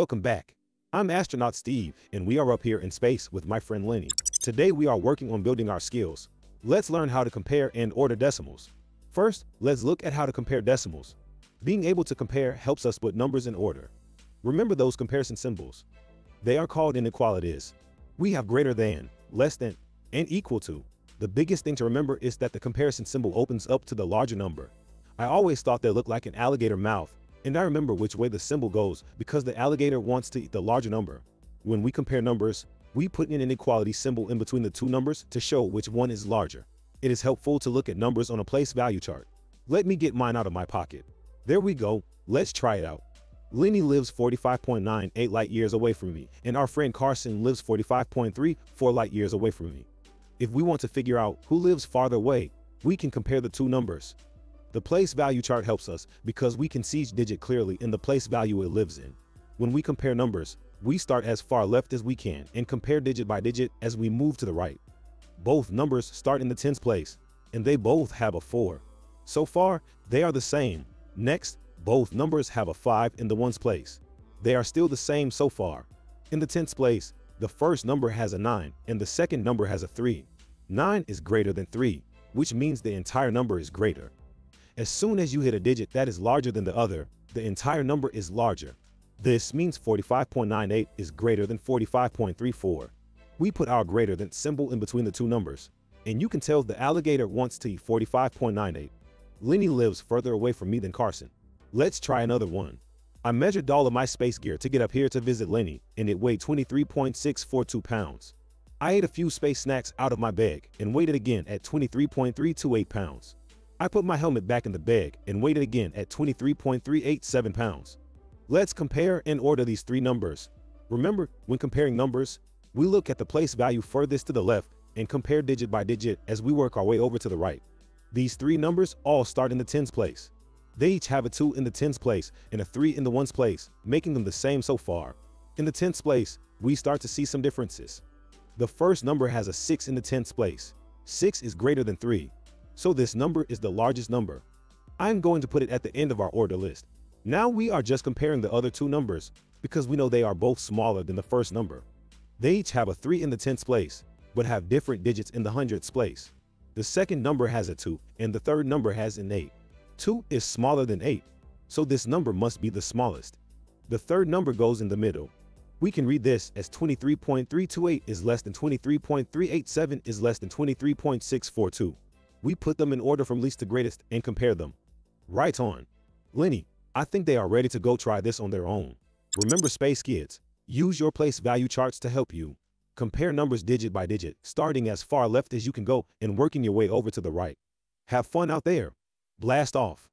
Welcome back. I'm astronaut Steve, and we are up here in space with my friend Lenny. Today we are working on building our skills. Let's learn how to compare and order decimals. First, let's look at how to compare decimals. Being able to compare helps us put numbers in order. Remember those comparison symbols. They are called inequalities. We have greater than, less than, and equal to. The biggest thing to remember is that the comparison symbol opens up to the larger number. I always thought they looked like an alligator mouth, and I remember which way the symbol goes because the alligator wants to eat the larger number. When we compare numbers, we put an inequality symbol in between the two numbers to show which one is larger. It is helpful to look at numbers on a place value chart. Let me get mine out of my pocket. There we go. Let's try it out. Lenny lives 45.98 light years away from me, and our friend Carson lives 45.34 light years away from me. If we want to figure out who lives farther away, we can compare the two numbers. The place value chart helps us because we can see each digit clearly in the place value it lives in. When we compare numbers, we start as far left as we can and compare digit by digit as we move to the right. Both numbers start in the tens place, and they both have a 4. So far, they are the same. Next, both numbers have a 5 in the ones place. They are still the same so far. In the tens place, the first number has a 9 and the second number has a 3. 9 is greater than 3, which means the entire number is greater. As soon as you hit a digit that is larger than the other, the entire number is larger. This means 45.98 is greater than 45.34. We put our greater than symbol in between the two numbers, and you can tell the alligator wants to eat 45.98. Lenny lives further away from me than Carson. Let's try another one. I measured all of my space gear to get up here to visit Lenny, and it weighed 23.642 pounds. I ate a few space snacks out of my bag and weighed it again at 23.328 pounds. I put my helmet back in the bag and weighed it again at 23.387 pounds. Let's compare and order these three numbers. Remember, when comparing numbers, we look at the place value furthest to the left and compare digit by digit as we work our way over to the right. These three numbers all start in the tens place. They each have a 2 in the tens place and a 3 in the ones place, making them the same so far. In the tens place, we start to see some differences. The first number has a 6 in the tens place. 6 is greater than 3. So this number is the largest number. I'm going to put it at the end of our order list. Now we are just comparing the other two numbers because we know they are both smaller than the first number. They each have a 3 in the tens place, but have different digits in the hundreds place. The second number has a 2 and the third number has an 8. 2 is smaller than 8, so this number must be the smallest. The third number goes in the middle. We can read this as 23.328 is less than 23.387 is less than 23.642. We put them in order from least to greatest and compare them. Right on. Lenny, I think they are ready to go try this on their own. Remember, space kids, use your place value charts to help you. Compare numbers digit by digit, starting as far left as you can go and working your way over to the right. Have fun out there. Blast off.